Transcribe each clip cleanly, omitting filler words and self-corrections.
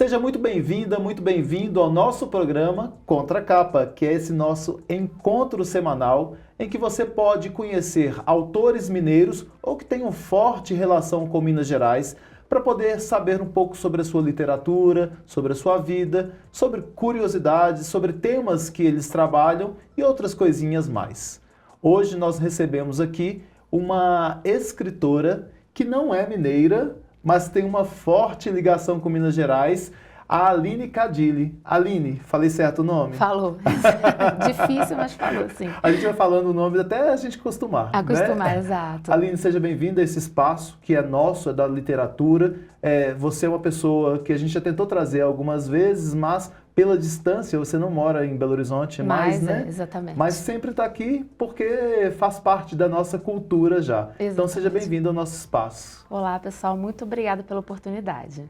Seja muito bem-vinda, muito bem-vindo ao nosso programa Contra a Capa, que é esse nosso encontro semanal em que você pode conhecer autores mineiros ou que tenham forte relação com Minas Gerais para poder saber um pouco sobre a sua literatura, sobre a sua vida, sobre curiosidades, sobre temas que eles trabalham e outras coisinhas mais. Hoje nós recebemos aqui uma escritora que não é mineira, mas tem uma forte ligação com Minas Gerais, a Aline Cadilli. Aline, falei certo o nome? Falou. Difícil, mas falou, sim. A gente vai falando o nome até a gente acostumar. Acostumar, né? exato. Aline, seja bem-vinda a esse espaço que é nosso, é da literatura. Você é uma pessoa que a gente já tentou trazer algumas vezes, mas pela distância, você não mora em Belo Horizonte mais, né? Exatamente. Mas sempre está aqui porque faz parte da nossa cultura já. Exatamente. Então seja bem-vindo ao nosso espaço. Olá, pessoal. Muito obrigada pela oportunidade.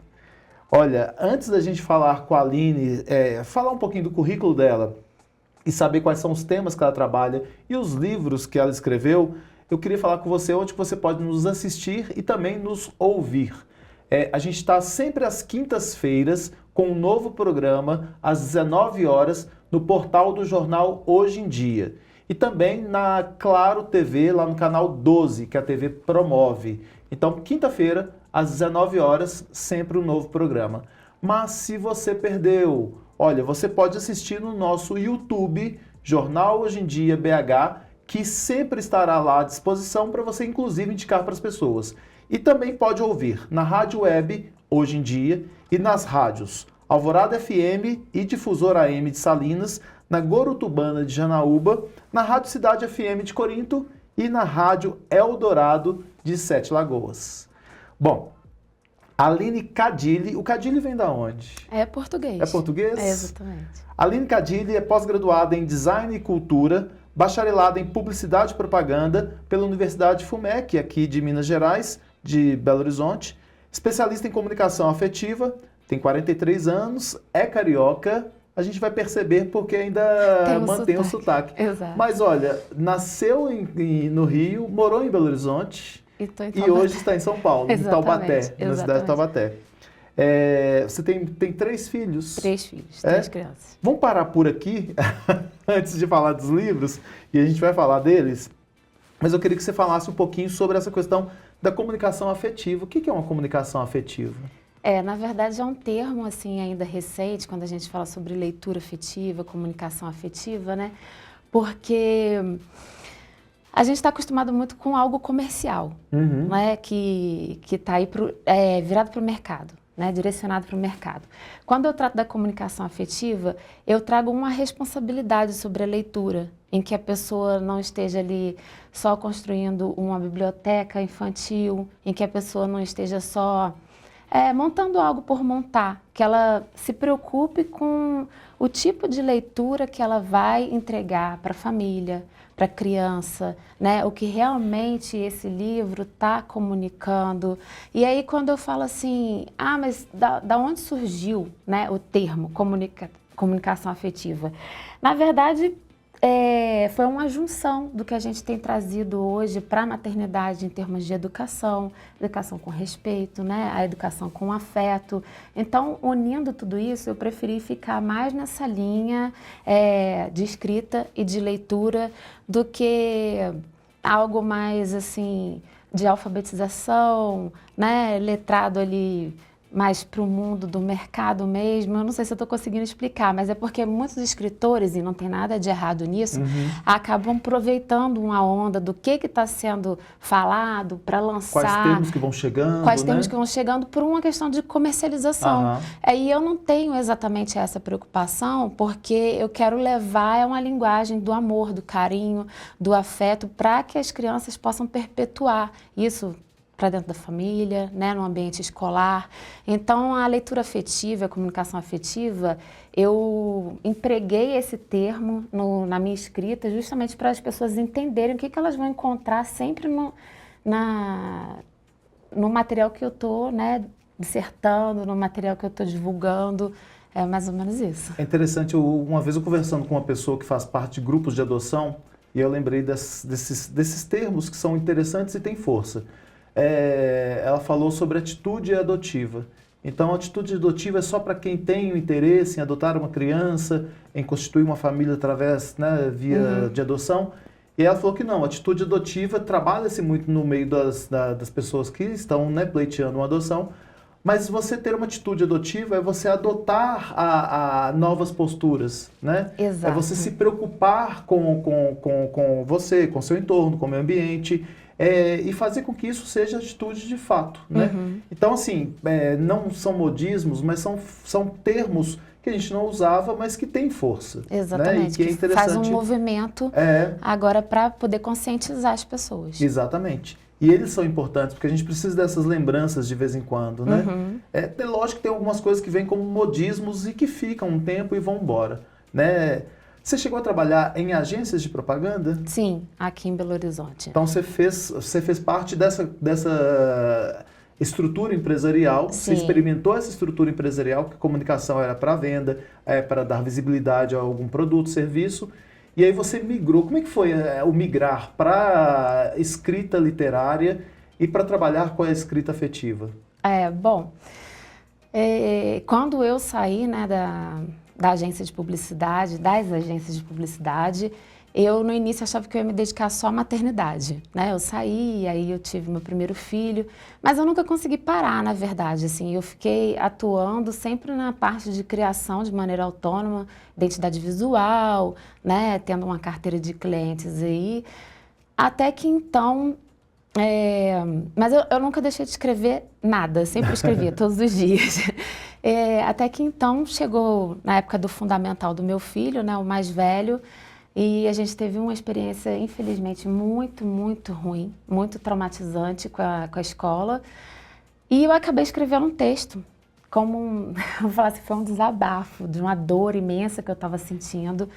Olha, antes da gente falar com a Aline, falar um pouquinho do currículo dela e saber quais são os temas que ela trabalha e os livros que ela escreveu, eu queria falar com você onde você pode nos assistir e também nos ouvir. A gente está sempre às quintas-feiras com um novo programa às 19 horas no portal do jornal Hoje em Dia. E também na Claro TV, lá no canal 12, que a TV promove. Então, quinta-feira, às 19 horas, sempre um novo programa. Mas se você perdeu, olha, você pode assistir no nosso YouTube, Jornal Hoje em Dia BH, que sempre estará lá à disposição para você, inclusive, indicar para as pessoas. E também pode ouvir na Rádio Web Hoje em Dia e nas rádios Alvorada FM e Difusora AM de Salinas, na Gorutubana de Janaúba, na Rádio Cidade FM de Corinto e na Rádio Eldorado de Sete Lagoas. Bom, Aline Cadilli, o Cadilli vem da onde? É português. É português? É, exatamente. Aline Cadilli é pós-graduada em Design e Cultura, bacharelada em Publicidade e Propaganda pela Universidade FUMEC, aqui de Minas Gerais, de Belo Horizonte, especialista em comunicação afetiva, tem 43 anos, é carioca, a gente vai perceber porque ainda mantém o sotaque. Exato. Mas olha, nasceu no Rio, morou em Belo Horizonte e hoje está em São Paulo, em Taubaté, na cidade de Taubaté. Você tem 3 filhos? 3 filhos, 3 crianças. Vamos parar por aqui, antes de falar dos livros, e a gente vai falar deles, mas eu queria que você falasse um pouquinho sobre essa questão da comunicação afetiva. O que é uma comunicação afetiva? Na verdade é um termo assim ainda recente quando a gente fala sobre leitura afetiva, comunicação afetiva, né? Porque a gente está acostumado muito com algo comercial, né? Que está aí virado para o mercado, né? Direcionado para o mercado. Quando eu trato da comunicação afetiva, eu trago uma responsabilidade sobre a leitura, em que a pessoa não esteja ali só construindo uma biblioteca infantil, em que a pessoa não esteja só montando algo por montar, que ela se preocupe com o tipo de leitura que ela vai entregar para a família, para a criança, né? O que realmente esse livro está comunicando. E aí quando eu falo assim, mas da onde surgiu, né, o termo comunicação afetiva? Na verdade, foi uma junção do que a gente tem trazido hoje para a maternidade em termos de educação com respeito, né? A educação com afeto. Então, unindo tudo isso, eu preferi ficar mais nessa linha de escrita e de leitura do que algo mais assim de alfabetização, né? Letrado ali mais para o mundo do mercado mesmo. Eu não sei se eu estou conseguindo explicar, mas é porque muitos escritores, e não tem nada de errado nisso, acabam aproveitando uma onda do que está sendo falado para lançar. Quais termos que vão chegando, Quais termos que vão chegando por uma questão de comercialização. E eu não tenho exatamente essa preocupação, porque eu quero levar uma linguagem do amor, do carinho, do afeto, para que as crianças possam perpetuar isso para dentro da família, né, no ambiente escolar. Então, a leitura afetiva, a comunicação afetiva, eu empreguei esse termo na minha escrita justamente para as pessoas entenderem o que elas vão encontrar sempre no material que eu estou, né, dissertando, no material que eu estou divulgando. É mais ou menos isso. É interessante, uma vez eu conversando com uma pessoa que faz parte de grupos de adoção, e eu lembrei desses termos que são interessantes e têm força. Ela falou sobre atitude adotiva, Então, a atitude adotiva é só para quem tem o interesse em adotar uma criança, em constituir uma família através, né, via de adoção. E ela falou que não, a atitude adotiva trabalha-se muito no meio das pessoas que estão, né, pleiteando uma adoção, mas você ter uma atitude adotiva é você adotar a novas posturas, né? Exato. É você se preocupar com você, com seu entorno, com o meio ambiente, e fazer com que isso seja atitude de fato, né? Então, assim, não são modismos, mas são termos que a gente não usava, mas que tem força. Exatamente, né? E que é interessante. Faz um movimento agora para poder conscientizar as pessoas. Exatamente. E eles são importantes, porque a gente precisa dessas lembranças de vez em quando, né? É lógico que tem algumas coisas que vêm como modismos e que ficam um tempo e vão embora, né? Você chegou a trabalhar em agências de propaganda? Sim, aqui em Belo Horizonte. Então você fez parte dessa estrutura empresarial, Sim. Você experimentou essa estrutura empresarial, que comunicação era para venda, para dar visibilidade a algum produto, serviço, e aí você migrou. Como é que foi o migrar para escrita literária e para trabalhar com a escrita afetiva? Bom, quando eu saí, né, das agências de publicidade, eu no início achava que eu ia me dedicar só à maternidade, né? Eu saí, aí eu tive meu primeiro filho, mas eu nunca consegui parar, na verdade, assim, eu fiquei atuando sempre na parte de criação de maneira autônoma, identidade visual, né? Tendo uma carteira de clientes aí, até que então, mas eu nunca deixei de escrever nada, sempre escrevia, todos os dias. Até que então chegou na época do fundamental do meu filho, né, o mais velho, e a gente teve uma experiência, infelizmente, muito, muito ruim, muito traumatizante com a escola. E eu acabei escrevendo um texto, vou falar assim, foi um desabafo de uma dor imensa que eu estava sentindo.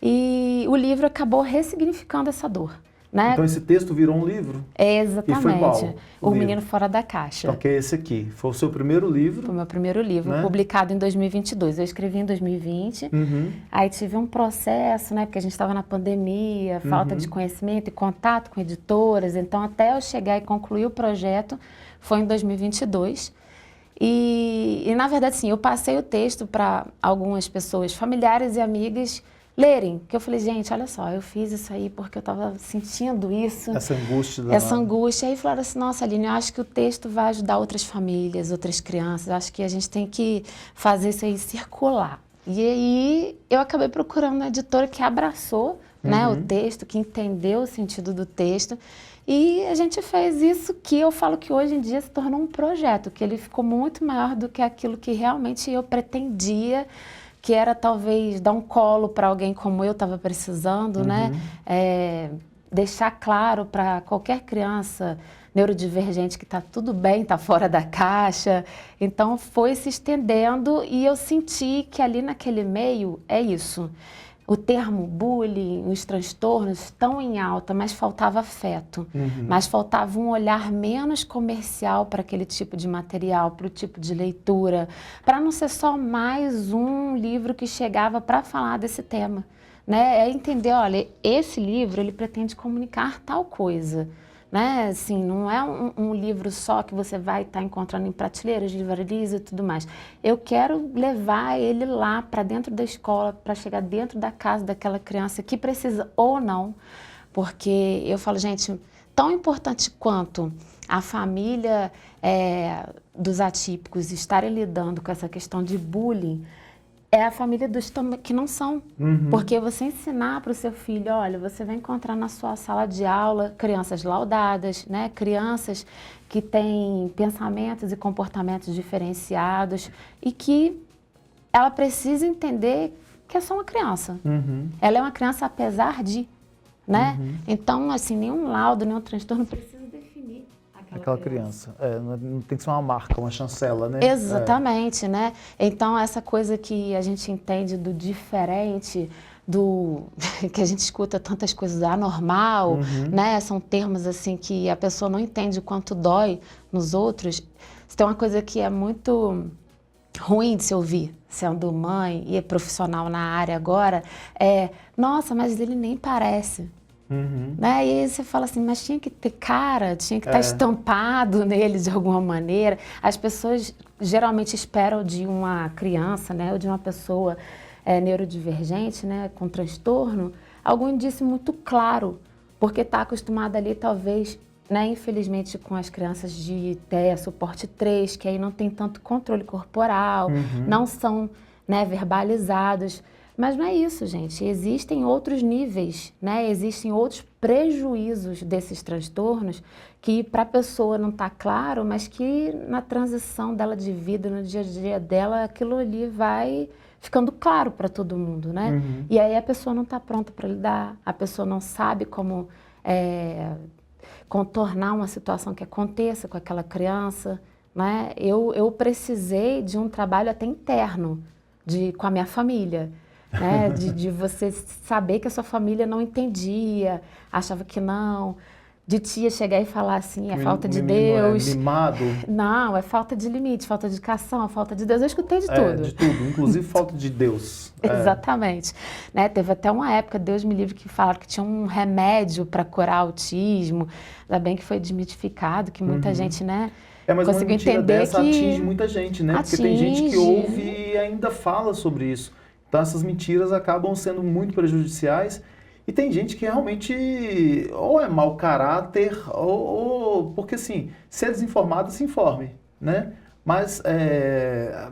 E o livro acabou ressignificando essa dor. Né? Então esse texto virou um livro? Exatamente. E foi qual? O Menino Fora da Caixa. Então que é esse aqui. Foi o seu primeiro livro? Foi o meu primeiro livro, né? Publicado em 2022. Eu escrevi em 2020. Aí tive um processo, né? Porque a gente estava na pandemia, falta de conhecimento e contato com editoras. Então até eu chegar e concluir o projeto foi em 2022. E na verdade, sim, eu passei o texto para algumas pessoas, familiares e amigas, lerem, que eu falei, gente, olha só, eu fiz isso aí porque eu estava sentindo isso. Essa angústia. Essa angústia. Aí falaram assim, nossa, Aline, eu acho que o texto vai ajudar outras famílias, outras crianças, eu acho que a gente tem que fazer isso aí circular. E aí eu acabei procurando uma editora que abraçou né, o texto, que entendeu o sentido do texto. E a gente fez isso que eu falo que hoje em dia se tornou um projeto, que ele ficou muito maior do que aquilo que realmente eu pretendia, que era talvez dar um colo para alguém como eu estava precisando, né? Deixar claro para qualquer criança neurodivergente que está tudo bem, está fora da caixa. Então foi se estendendo e eu senti que ali naquele meio é isso. O termo bullying, os transtornos estão em alta, mas faltava afeto, mas faltava um olhar menos comercial para aquele tipo de material, para o tipo de leitura, para não ser só mais um livro que chegava para falar desse tema, né? É entender, olha, esse livro ele pretende comunicar tal coisa, né? Assim, não é um livro só que você vai estar encontrando em prateleiras, livrarias e tudo mais. Eu quero levar ele lá para dentro da escola, para chegar dentro da casa daquela criança que precisa ou não, porque eu falo, gente, tão importante quanto a família dos atípicos estarem lidando com essa questão de bullying, é a família dos que não são. Porque você ensinar para o seu filho, olha, você vai encontrar na sua sala de aula crianças laudadas, né? Crianças que têm pensamentos e comportamentos diferenciados e que ela precisa entender que é só uma criança. Ela é uma criança apesar de, né? Então, assim, nenhum laudo, nenhum transtorno precisa definir aquela criança. Não tem que ser uma marca, uma chancela, né? Exatamente, né? Então, essa coisa que a gente entende do diferente, que a gente escuta tantas coisas anormal, né? São termos assim que a pessoa não entende o quanto dói nos outros. Isso tem uma coisa que é muito ruim de se ouvir, sendo mãe e profissional na área agora, nossa, mas ele nem parece. Né? E aí você fala assim, mas tinha que ter cara, tinha que estar estampado nele de alguma maneira. As pessoas geralmente esperam de uma criança, né, ou de uma pessoa neurodivergente, né, com transtorno, algum indício muito claro, porque está acostumada ali, talvez, né, infelizmente, com as crianças de TEA, suporte 3, que aí não tem tanto controle corporal, não são, né, verbalizados. Mas não é isso, gente. Existem outros níveis, né? Existem outros prejuízos desses transtornos que para a pessoa não está claro, mas que na transição dela de vida, no dia a dia dela, aquilo ali vai ficando claro para todo mundo, né? E aí a pessoa não está pronta para lidar, a pessoa não sabe como contornar uma situação que aconteça com aquela criança, né? Eu precisei de um trabalho até interno com a minha família. Né? De você saber que a sua família não entendia, achava que não, de tia chegar e falar assim, é falta de Deus. É mimado. Não, é falta de limite, falta de educação, falta de Deus. Eu escutei de tudo. De tudo, inclusive falta de Deus. Exatamente. Né? Teve até uma época, Deus me livre, que falaram que tinha um remédio para curar autismo. Ainda bem que foi desmitificado, que muita gente, né? Mas conseguiu uma mentira entender dessa atinge muita gente, né? Porque tem gente que ouve e ainda fala sobre isso. Então essas mentiras acabam sendo muito prejudiciais e tem gente que realmente ou é mau caráter ou porque assim, se é desinformado, se informe, né? Mas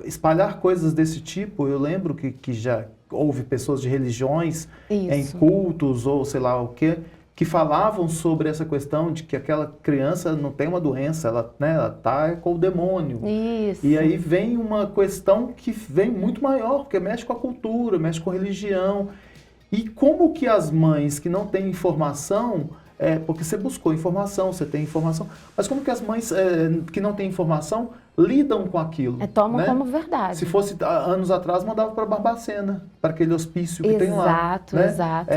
espalhar coisas desse tipo, eu lembro que já houve pessoas de religiões em cultos ou sei lá o quê, que falavam sobre essa questão de que aquela criança não tem uma doença, ela tá com o demônio. Isso. E aí vem uma questão que vem muito maior, porque mexe com a cultura, mexe com a religião. E como que as mães que não têm informação, porque você buscou informação, você tem informação, mas como que as mães que não têm informação lidam com aquilo? Tomam, né? como verdade. Se fosse anos atrás, mandava para Barbacena, para aquele hospício que tem lá. Exato.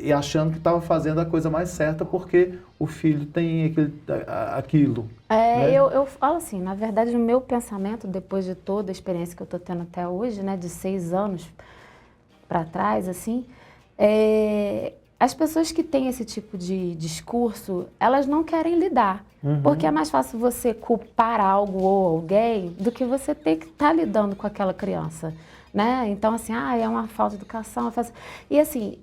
E achando que estava fazendo a coisa mais certa porque o filho tem aquilo. Né? Eu falo assim, na verdade, o meu pensamento, depois de toda a experiência que eu estou tendo até hoje, né, de 6 anos para trás, assim, as pessoas que têm esse tipo de discurso, elas não querem lidar. Porque é mais fácil você culpar algo ou alguém do que você ter que estar lidando com aquela criança, né? Então, assim, é uma falta de educação. E assim,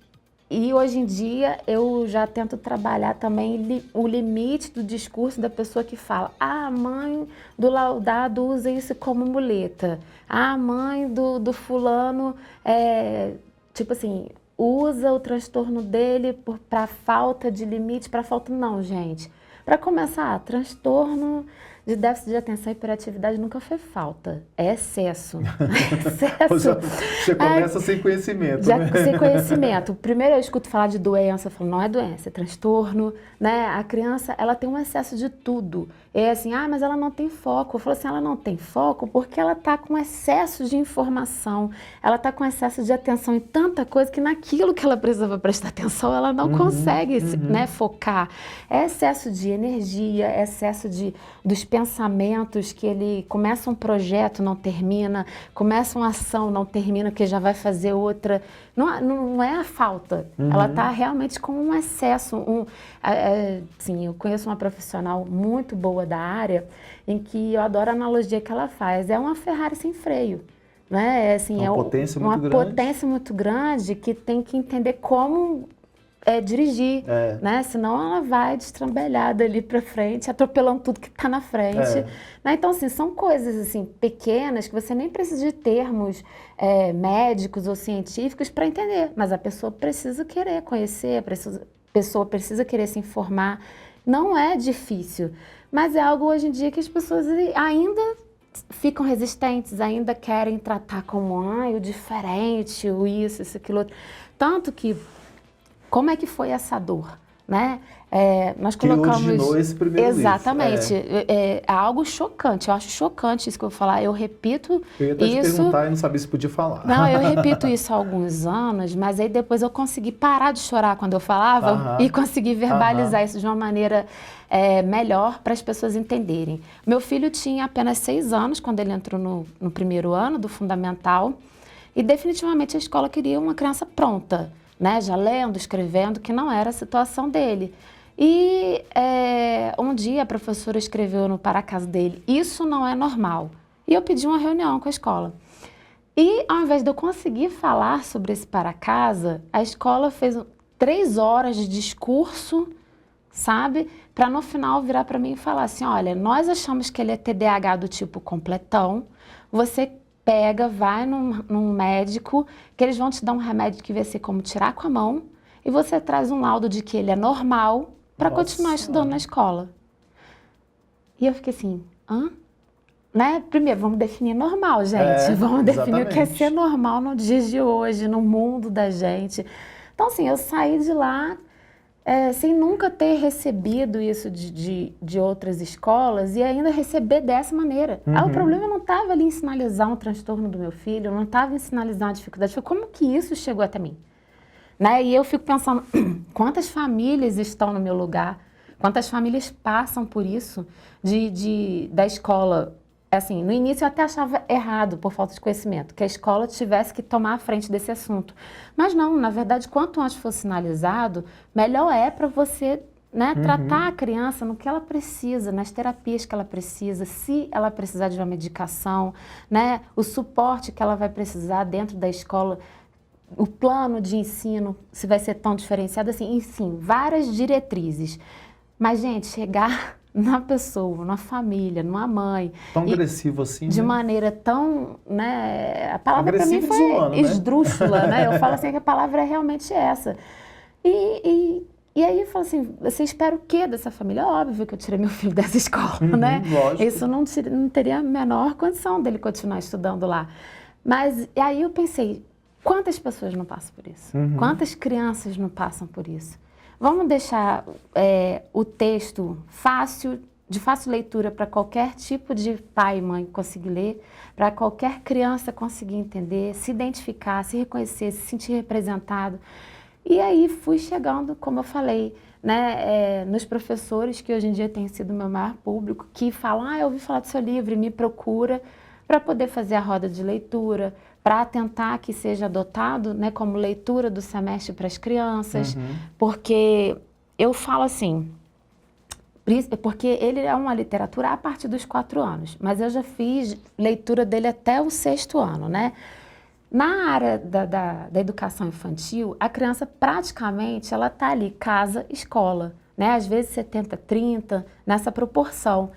hoje em dia eu já tento trabalhar também o limite do discurso da pessoa que fala: a mãe do Laudado usa isso como muleta. A mãe do fulano, tipo assim, usa o transtorno dele para falta de limite, para falta... Não, gente. Para começar, transtorno de déficit de atenção e hiperatividade nunca foi falta, é excesso. Você começa sem conhecimento, né? Sem conhecimento. Primeiro eu escuto falar de doença, eu falo, não é doença, é transtorno, né? A criança, ela tem um excesso de tudo. É assim, mas ela não tem foco. Eu falo assim, ela não tem foco porque ela está com excesso de informação, ela está com excesso de atenção em tanta coisa que naquilo que ela precisava prestar atenção, ela não consegue né, focar. É excesso de energia, é excesso dos pensamentos, que ele começa um projeto, não termina, começa uma ação, não termina, porque já vai fazer outra. Não é a falta, ela está realmente com um excesso. Assim, eu conheço uma profissional muito boa da área, em que eu adoro a analogia que ela faz. É uma Ferrari sem freio. Né? Assim, uma potência uma muito grande. Potência muito grande que tem que entender como dirigir, né? Senão ela vai destrambelhada ali para frente, atropelando tudo que está na frente. Né? Então, assim, são coisas assim, pequenas que você nem precisa de termos médicos ou científicos para entender, mas a pessoa precisa querer conhecer, a pessoa precisa querer se informar. Não é difícil, mas é algo hoje em dia que as pessoas ainda ficam resistentes, ainda querem tratar como o diferente, o isso, aquilo outro. Tanto que, como é que foi essa dor, né? Nós colocamos... Que originou esse primeiro Exatamente. É algo chocante, eu acho chocante isso que eu vou falar. Eu repito isso... Eu ia até te perguntar e não sabia se podia falar. Não, eu repito isso há alguns anos, mas aí depois eu consegui parar de chorar quando eu falava e consegui verbalizar isso de uma maneira melhor para as pessoas entenderem. Meu filho tinha apenas 6 anos quando ele entrou no primeiro ano do fundamental e definitivamente a escola queria uma criança pronta, né? Já lendo, escrevendo, que não era a situação dele. E um dia a professora escreveu no para-casa dele, isso não é normal. E eu pedi uma reunião com a escola. E ao invés de eu conseguir falar sobre esse para-casa, a escola fez 3 horas de discurso, sabe? Para no final virar para mim e falar assim, olha, nós achamos que ele é TDAH do tipo completão, você pega, vai num médico, que eles vão te dar um remédio que vai ser como tirar com a mão, e você traz um laudo de que ele é normal para continuar estudando na escola. E eu fiquei assim, hã? Né? Primeiro, vamos definir normal, gente. Vamos definir o que é ser normal nos dias de hoje, no mundo da gente. Então, assim, eu saí de lá sem nunca ter recebido isso de outras escolas e ainda receber dessa maneira. O problema não estava ali em sinalizar um transtorno do meu filho, não estava em sinalizar uma dificuldade. Foi como que isso chegou até mim? Né? E eu fico pensando, quantas famílias estão no meu lugar? Quantas famílias passam por isso da escola? Assim, no início eu até achava errado, por falta de conhecimento, que a escola tivesse que tomar a frente desse assunto. Mas não, na verdade, quanto antes for sinalizado, melhor é para você, né, tratar a criança no que ela precisa, nas terapias que ela precisa, se ela precisar de uma medicação, né, o suporte que ela vai precisar dentro da escola, o plano de ensino, se vai ser tão diferenciado, assim, enfim, várias diretrizes. Mas, gente, chegar na pessoa, na família, numa mãe. Tão agressivo assim, de né? maneira tão, né? A palavra para mim Agressivo e foi desumano, né? esdrúxula, né? Eu falo assim que a palavra é realmente essa. E aí eu falo assim, você espera o quê dessa família? Óbvio que eu tirei meu filho dessa escola, né? Lógico. Isso não teria a menor condição dele continuar estudando lá. Mas aí eu pensei, quantas pessoas não passam por isso? Quantas crianças não passam por isso? Vamos deixar o texto de fácil leitura para qualquer tipo de pai e mãe conseguir ler, para qualquer criança conseguir entender, se identificar, se reconhecer, se sentir representado. E aí fui chegando, como eu falei, né, nos professores que hoje em dia têm sido o meu maior público, que falam, eu ouvi falar do seu livro e me procura para poder fazer a roda de leitura, para tentar que seja adotado, né, como leitura do semestre para as crianças, porque eu falo assim, porque ele é uma literatura a partir dos 4 anos, mas eu já fiz leitura dele até o 6º ano, né? Na área da educação infantil, a criança praticamente, ela está ali, casa, escola, né? Às vezes 70-30, nessa proporção.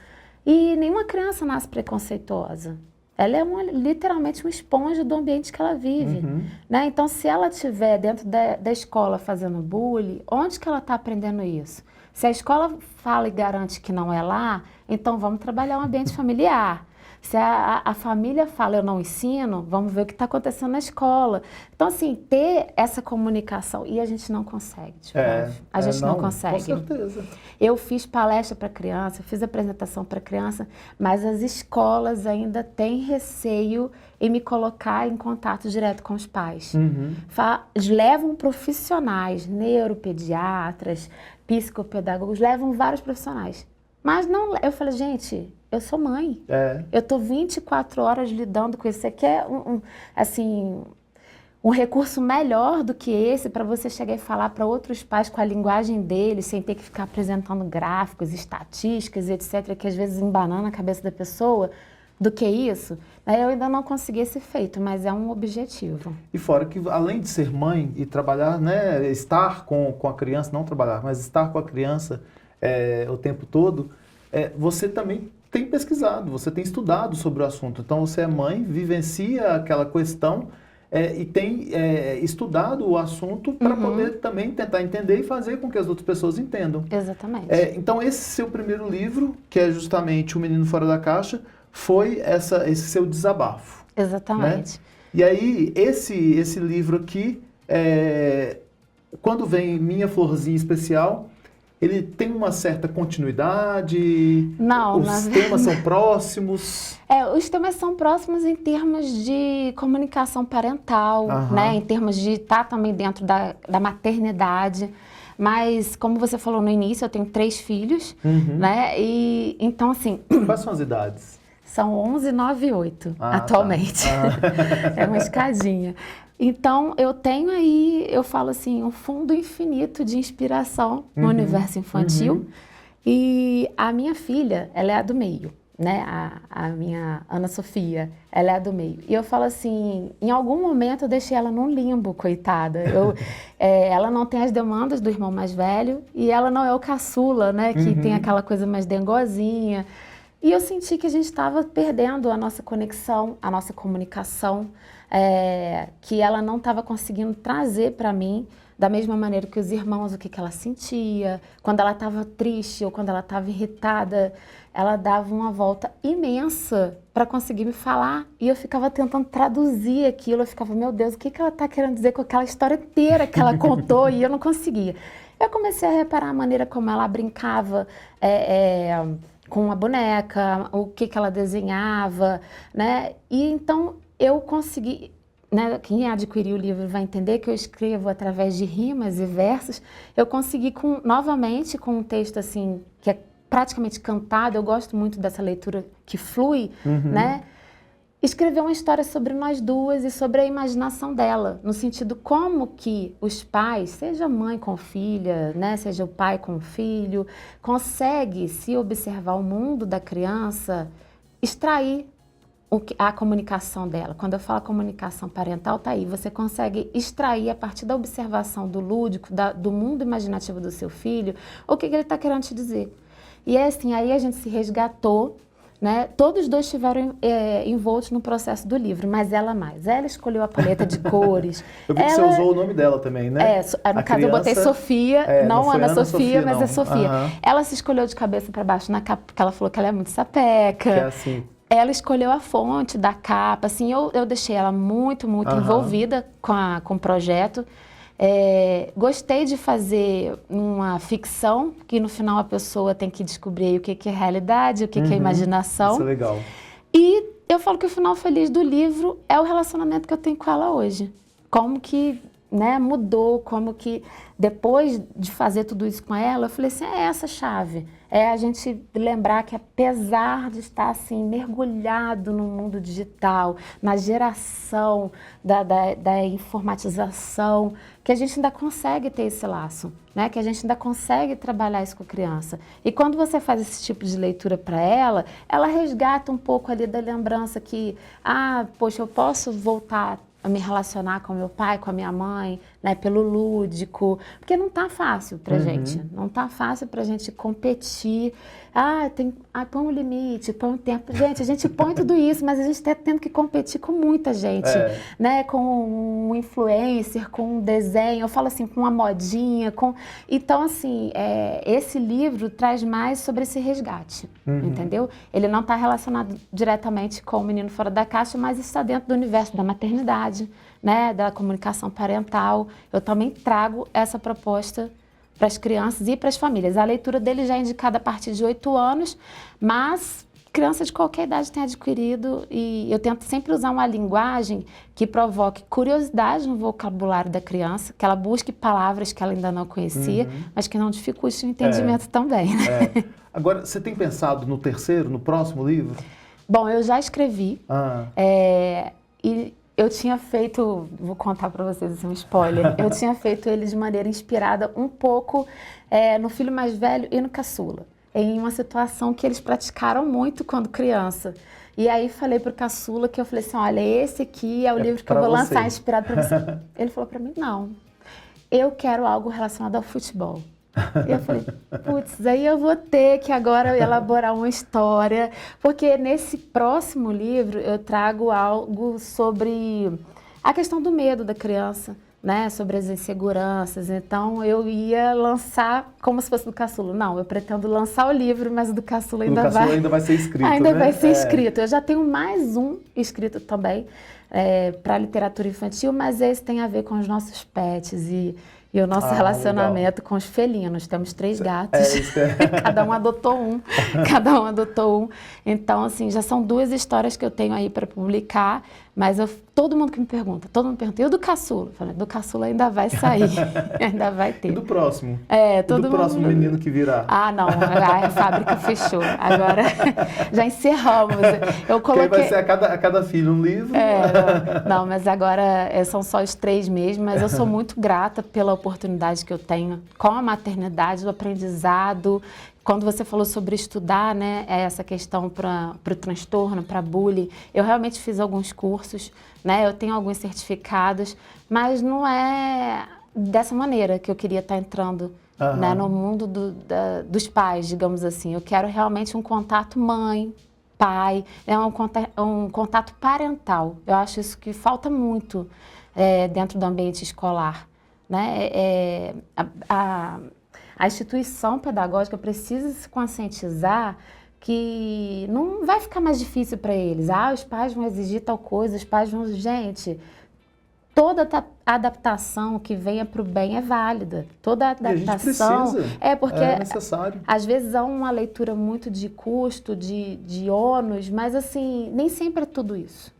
E nenhuma criança nasce preconceituosa. Ela é literalmente uma esponja do ambiente que ela vive, né? Então, se ela estiver dentro da escola fazendo bullying, onde que ela está aprendendo isso? Se a escola fala e garante que não é lá, então vamos trabalhar um ambiente familiar. Se a família fala, eu não ensino, vamos ver o que está acontecendo na escola. Então, assim, ter essa comunicação, e a gente não consegue, tipo, a gente não consegue. Com certeza. Eu fiz palestra para criança, fiz apresentação para criança, mas as escolas ainda têm receio em me colocar em contato direto com os pais. Levam profissionais, neuropediatras, psicopedagogos, levam vários profissionais. Mas não, eu falei, gente, eu sou mãe. Eu estou 24 horas lidando com isso. Você quer um recurso melhor do que esse para você chegar e falar para outros pais com a linguagem deles, sem ter que ficar apresentando gráficos, estatísticas, etc., que às vezes embanana a cabeça da pessoa, do que isso? Eu ainda não consegui esse feito, mas é um objetivo. E fora que, além de ser mãe e trabalhar, né, estar com a criança, não trabalhar, mas estar com a criança o tempo todo, você também tem pesquisado, você tem estudado sobre o assunto. Então, você é mãe, vivencia aquela questão e tem estudado o assunto para poder também tentar entender e fazer com que as outras pessoas entendam. Exatamente. Então, esse seu primeiro livro, que é justamente O Menino Fora da Caixa, foi esse seu desabafo. Exatamente. Né? E aí, esse livro aqui, quando vem Minha Florzinha Especial, ele tem uma certa continuidade? Não, os temas são próximos? Os temas são próximos em termos de comunicação parental, né? Em termos de estar também dentro da maternidade. Mas, como você falou no início, eu tenho 3 filhos, né? E, então, assim... Quais são as idades? São 11, 9 e 8, atualmente. Tá. É uma escadinha. Então, eu tenho aí, eu falo assim, um fundo infinito de inspiração no universo infantil. E a minha filha, ela é a do meio, né? A minha Ana Sofia, ela é a do meio. E eu falo assim, em algum momento eu deixei ela num limbo, coitada. Ela não tem as demandas do irmão mais velho e ela não é o caçula, né? Que tem aquela coisa mais dengozinha. E eu senti que a gente estava perdendo a nossa conexão, a nossa comunicação, que ela não estava conseguindo trazer para mim da mesma maneira que os irmãos, o que ela sentia. Quando ela estava triste ou quando ela estava irritada, ela dava uma volta imensa para conseguir me falar. E eu ficava tentando traduzir aquilo. Eu ficava, meu Deus, o que ela está querendo dizer com aquela história inteira que ela contou? E eu não conseguia. Eu comecei a reparar a maneira como ela brincava com a boneca, o que ela desenhava, né? E então eu consegui, né? Quem adquirir o livro vai entender que eu escrevo através de rimas e versos. Eu consegui novamente com um texto assim que é praticamente cantado. Eu gosto muito dessa leitura que flui, né? Escrever uma história sobre nós duas e sobre a imaginação dela, no sentido como que os pais, seja a mãe com filha, né, seja o pai com o filho, consegue, se observar o mundo da criança, extrair a comunicação dela. Quando eu falo comunicação parental, tá aí. Você consegue extrair, a partir da observação do lúdico, do mundo imaginativo do seu filho, o que ele está querendo te dizer. E é assim, aí a gente se resgatou, né? Todos os dois estiveram envoltos no processo do livro, mas ela mais. Ela escolheu a paleta de cores. Eu vi que você usou o nome dela também, né? No caso eu botei Sofia, não Ana Sofia, mas é Sofia. Aham. Ela se escolheu de cabeça para baixo na capa, porque ela falou que ela é muito sapeca. Que é assim. Ela escolheu a fonte da capa, assim, eu deixei ela muito envolvida com o projeto. Gostei de fazer uma ficção, que no final a pessoa tem que descobrir o que é realidade, o que é imaginação. Isso é legal. E eu falo que o final feliz do livro é o relacionamento que eu tenho com ela hoje. Como que, né, mudou, como que depois de fazer tudo isso com ela, eu falei assim, é essa a chave. É a gente lembrar que apesar de estar assim mergulhado no mundo digital, na geração da informatização, que a gente ainda consegue ter esse laço, né? Que a gente ainda consegue trabalhar isso com a criança. E quando você faz esse tipo de leitura para ela, ela resgata um pouco ali da lembrança que, poxa, eu posso voltar a me relacionar com meu pai, com a minha mãe, né, pelo lúdico, porque não tá fácil pra gente, não tá fácil pra gente competir, põe um limite, põe um tempo, gente, a gente põe tudo isso, mas a gente tá tendo que competir com muita gente, né, com um influencer, com um desenho, eu falo assim, com uma modinha, então assim, esse livro traz mais sobre esse resgate, entendeu? Ele não tá relacionado diretamente com o Menino Fora da Caixa, mas está dentro do universo da maternidade, né, da comunicação parental. Eu também trago essa proposta para as crianças e para as famílias. A leitura dele já é indicada a partir de 8 anos, mas criança de qualquer idade tem adquirido, e eu tento sempre usar uma linguagem que provoque curiosidade no vocabulário da criança, que ela busque palavras que ela ainda não conhecia, mas que não dificulte o entendimento também. Né? Agora, você tem pensado no no próximo livro? Bom, eu já escrevi, e eu tinha feito, vou contar para vocês assim, um spoiler, eu tinha feito ele de maneira inspirada um pouco no filho mais velho e no caçula, em uma situação que eles praticaram muito quando criança. E aí falei pro caçula que eu falei assim, olha, esse aqui é o livro que eu vou lançar inspirado para você. Ele falou para mim, não, eu quero algo relacionado ao futebol. E eu falei, putz, aí eu vou ter que agora elaborar uma história, porque nesse próximo livro eu trago algo sobre a questão do medo da criança, né, sobre as inseguranças. Então eu ia lançar como se fosse do caçula. Não, eu pretendo lançar o livro, mas o do caçula ainda vai ser escrito, ainda né? vai ser escrito. Eu já tenho mais um escrito também para literatura infantil, mas esse tem a ver com os nossos pets E o nosso relacionamento legal. com os felinos, temos 3 gatos, Isso que é. cada um adotou um, cada um adotou um. Então, assim, já são 2 histórias que eu tenho aí para publicar, mas todo mundo pergunta, e o do caçula? Eu falei, do caçula ainda vai sair, ainda vai ter. E do próximo? Todo do próximo mundo... menino que virá? Ah, não, a fábrica fechou, agora já encerramos. Eu coloquei... Que aí vai ser a cada filho um livro? Não, mas agora são só os 3 mesmo, mas eu sou muito grata pela oportunidade que eu tenho com a maternidade, do aprendizado. Quando você falou sobre estudar, né, essa questão para o transtorno, para bullying, eu realmente fiz alguns cursos, né, eu tenho alguns certificados, mas não é dessa maneira que eu queria estar entrando, né, no mundo dos pais, digamos assim. Eu quero realmente um contato mãe, pai, né, um contato parental. Eu acho isso que falta muito dentro do ambiente escolar, né? A instituição pedagógica precisa se conscientizar que não vai ficar mais difícil para eles. Os pais vão exigir tal coisa, os pais vão... Gente, toda adaptação que venha para o bem é válida. Toda adaptação... A gente precisa. Porque é necessário. Às vezes há uma leitura muito de custo, de ônus, mas assim, nem sempre é tudo isso.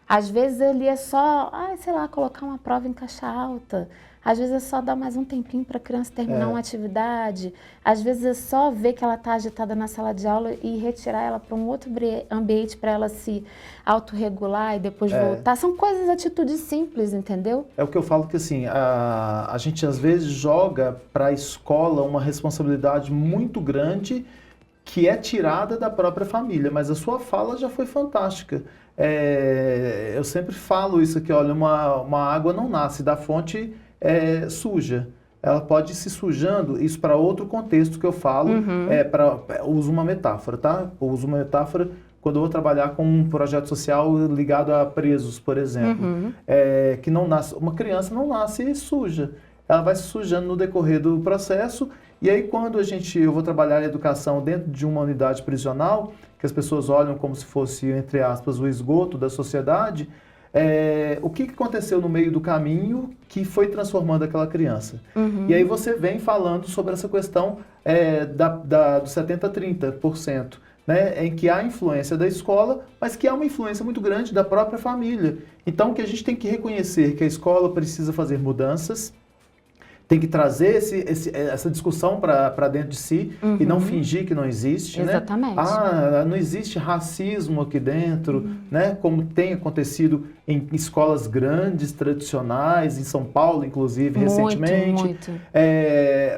Às vezes ele é só, sei lá, colocar uma prova em caixa alta. Às vezes é só dar mais um tempinho para a criança terminar uma atividade. Às vezes é só ver que ela está agitada na sala de aula e retirar ela para um outro ambiente para ela se autorregular e depois voltar. São coisas, atitudes simples, entendeu? É o que eu falo que assim, a gente às vezes joga para a escola uma responsabilidade muito grande que é tirada da própria família, mas a sua fala já foi fantástica. Eu sempre falo isso aqui, olha, uma água não nasce da fonte suja. Ela pode ir se sujando, isso para outro contexto que eu falo, uso uma metáfora, tá? Eu uso uma metáfora quando eu vou trabalhar com um projeto social ligado a presos, por exemplo, que não nasce, uma criança não nasce suja, ela vai se sujando no decorrer do processo, e aí quando eu vou trabalhar a educação dentro de uma unidade prisional, que as pessoas olham como se fosse, entre aspas, o esgoto da sociedade, o que aconteceu no meio do caminho que foi transformando aquela criança. E aí você vem falando sobre essa questão do 70-30%, né, em que há influência da escola, mas que há uma influência muito grande da própria família. Então, que a gente tem que reconhecer que a escola precisa fazer mudanças, tem que trazer essa discussão para dentro de si e não fingir que não existe. Exatamente. Né? Não existe racismo aqui dentro, né? Como tem acontecido em escolas grandes, tradicionais, em São Paulo, inclusive, recentemente. Muito.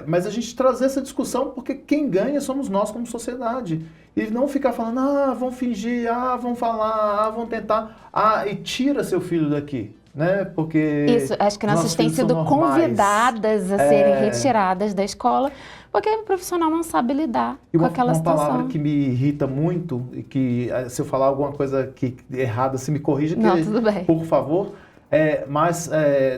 Mas a gente trazer essa discussão porque quem ganha somos nós como sociedade. E não ficar falando, vão fingir, vão falar, vão tentar, e tira seu filho daqui. Né? Porque isso, as crianças têm sido convidadas a serem retiradas da escola, porque o profissional não sabe lidar com aquela situação. Uma palavra que me irrita muito, e que se eu falar alguma coisa errada, se me corrija, tudo bem. Por favor. Mas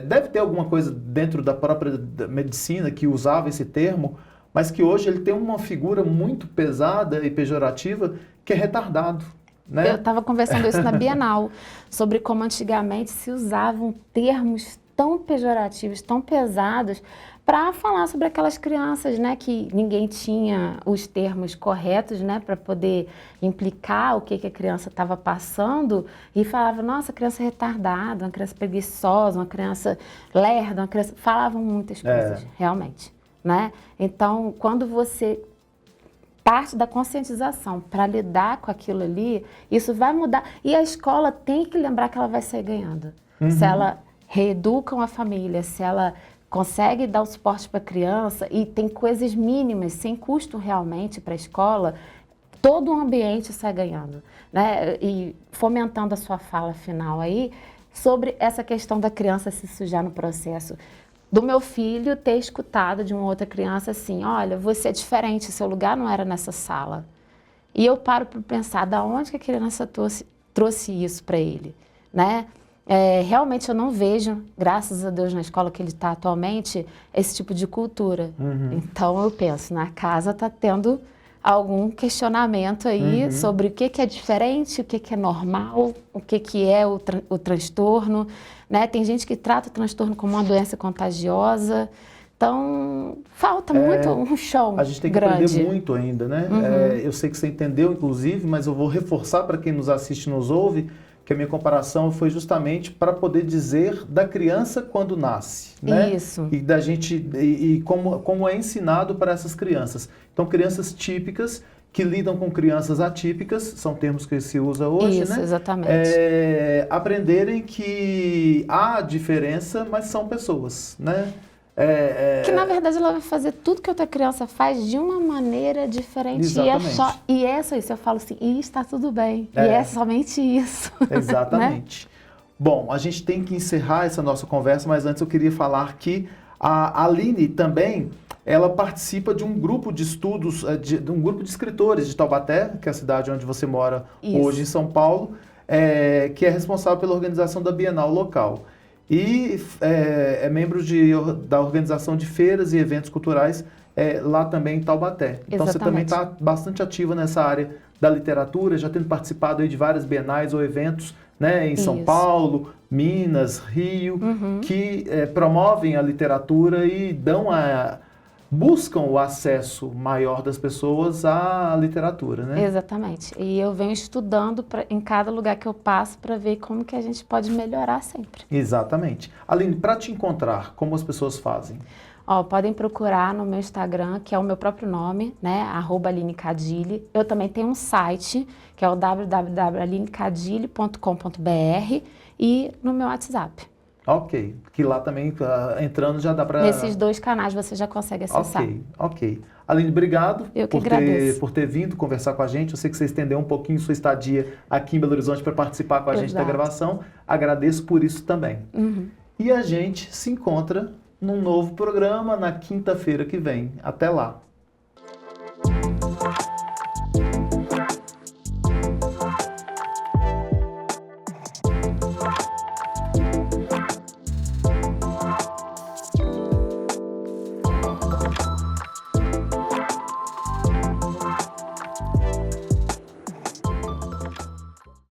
deve ter alguma coisa dentro da própria medicina que usava esse termo, mas que hoje ele tem uma figura muito pesada e pejorativa, que é retardado. Né? Eu estava conversando isso na Bienal, sobre como antigamente se usavam termos tão pejorativos, tão pesados, para falar sobre aquelas crianças, né, que ninguém tinha os termos corretos, né, para poder implicar o que a criança estava passando, e falava, nossa, criança retardada, uma criança preguiçosa, uma criança lerda, falavam muitas coisas, realmente, né? Então, quando você parte da conscientização para lidar com aquilo ali, isso vai mudar. E a escola tem que lembrar que ela vai sair ganhando. Se ela reeduca uma família, se ela consegue dar o suporte para a criança e tem coisas mínimas, sem custo realmente para a escola, todo o ambiente sai ganhando. Né? E fomentando a sua fala final aí, sobre essa questão da criança se sujar no processo. Do meu filho ter escutado de uma outra criança assim, olha, você é diferente, seu lugar não era nessa sala. E eu paro para pensar, da onde que a criança trouxe isso para ele, né? Realmente eu não vejo, graças a Deus, na escola que ele está atualmente, esse tipo de cultura. Então eu penso, na casa está tendo algum questionamento aí sobre o que é diferente, o que é normal, o que é o transtorno, né? Tem gente que trata o transtorno como uma doença contagiosa, Então, falta muito um chão A gente tem que grande. aprender muito ainda, né? Eu sei que você entendeu, inclusive, mas eu vou reforçar para quem nos assiste e nos ouve que a minha comparação foi justamente para poder dizer da criança quando nasce, né? Isso. E da gente e como é ensinado para essas crianças. Então, crianças típicas que lidam com crianças atípicas, são termos que se usa hoje, Isso, né? exatamente. Aprenderem que há diferença, mas são pessoas, né? Que na verdade ela vai fazer tudo que outra criança faz de uma maneira diferente. Exatamente. E é só isso. Eu falo assim, e está tudo bem. E é somente isso. Exatamente. Né? Bom, a gente tem que encerrar essa nossa conversa, mas antes eu queria falar que a Aline também, ela participa de um grupo de estudos, de um grupo de escritores de Taubaté, que é a cidade onde você mora hoje em São Paulo, que é responsável pela organização da Bienal local. E é membro da organização de feiras e eventos culturais lá também em Taubaté. Então você também está bastante ativa nessa área da literatura, já tendo participado aí de várias bienais ou eventos, né, em São Paulo, Minas, Rio, que promovem a literatura e buscam o acesso maior das pessoas à literatura, né? Exatamente. E eu venho estudando em cada lugar que eu passo para ver como que a gente pode melhorar sempre. Exatamente. Aline, para te encontrar, como as pessoas fazem? Podem procurar no meu Instagram, que é o meu próprio nome, né? @alinecadilli. Eu também tenho um site, que é o www.alinecadilli.com.br e no meu WhatsApp. Ok, que lá também, entrando, já dá para... Nesses 2 canais você já consegue acessar. Ok. Aline, obrigado por ter vindo conversar com a gente. Eu sei que você estendeu um pouquinho sua estadia aqui em Belo Horizonte para participar com a gente da gravação. Agradeço por isso também. E a gente se encontra num novo programa na quinta-feira que vem. Até lá.